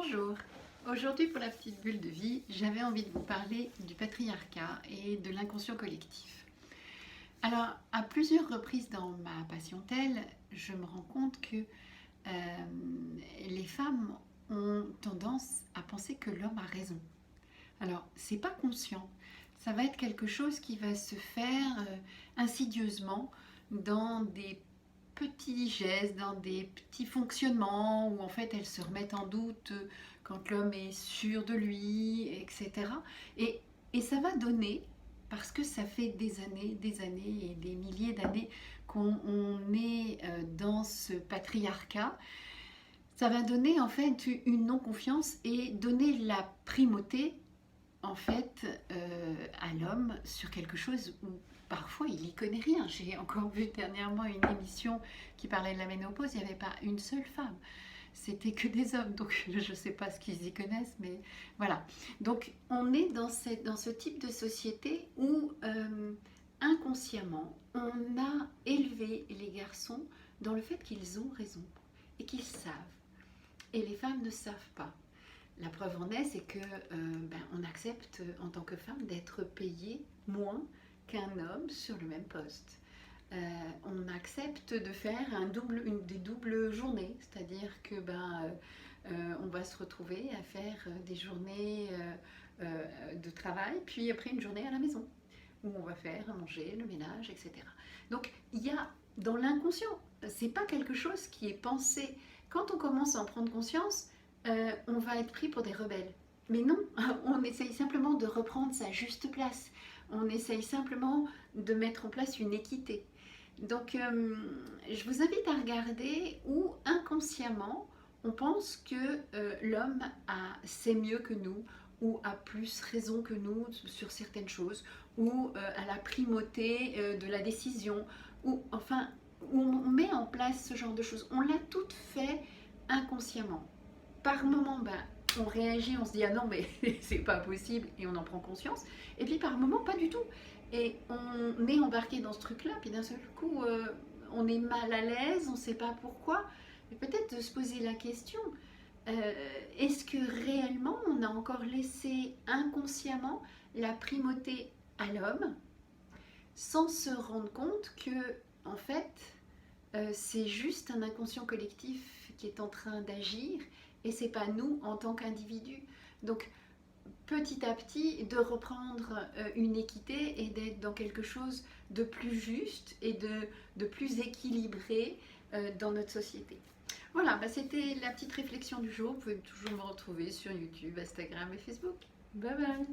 Bonjour, aujourd'hui pour la petite bulle de vie, j'avais envie de vous parler du patriarcat et de l'inconscient collectif. Alors, à plusieurs reprises dans ma patientèle, je me rends compte que les femmes ont tendance à penser que l'homme a raison. Alors, c'est pas conscient, ça va être quelque chose qui va se faire insidieusement dans des petits gestes, dans des petits fonctionnements où en fait elles se remettent en doute quand l'homme est sûr de lui, etc. Et, et ça va donner, parce que ça fait des années et des milliers d'années qu'on est dans ce patriarcat, ça va donner en fait une non-confiance et donner la primauté en fait à l'homme sur quelque chose où parfois il n'y connaît rien. J'ai encore vu dernièrement une émission qui parlait de la ménopause, il n'y avait pas une seule femme. C'était que des hommes, donc je ne sais pas ce qu'ils y connaissent, mais voilà. Donc on est dans ce type de société où inconsciemment on a élevé les garçons dans le fait qu'ils ont raison et qu'ils savent. Et les femmes ne savent pas. La preuve en est, c'est que on accepte en tant que femme d'être payé moins qu'un homme sur le même poste. On accepte de faire des doubles journées, c'est-à-dire que on va se retrouver à faire des journées de travail, puis après une journée à la maison, où on va faire à manger, le ménage, etc. Donc il y a dans l'inconscient, c'est pas quelque chose qui est pensé. Quand on commence à en prendre conscience, on va être pris pour des rebelles. Mais non, on essaye simplement de reprendre sa juste place. On essaye simplement de mettre en place une équité. Donc, je vous invite à regarder où inconsciemment on pense que l'homme sait mieux que nous, ou a plus raison que nous sur certaines choses, ou a la primauté de la décision, ou enfin, où on met en place ce genre de choses. On l'a toutes fait inconsciemment. Par moment, on réagit, on se dit ah non mais c'est pas possible et on en prend conscience. Et puis par moment, pas du tout. Et on est embarqué dans ce truc-là, puis d'un seul coup, on est mal à l'aise, on ne sait pas pourquoi. Et peut-être de se poser la question, est-ce que réellement on a encore laissé inconsciemment la primauté à l'homme sans se rendre compte que, en fait, c'est juste un inconscient collectif qui est en train d'agir et c'est pas nous en tant qu'individus. Donc petit à petit de reprendre une équité et d'être dans quelque chose de plus juste et de plus équilibré dans notre société. Voilà, c'était la petite réflexion du jour. Vous pouvez toujours me retrouver sur YouTube, Instagram et Facebook. Bye bye.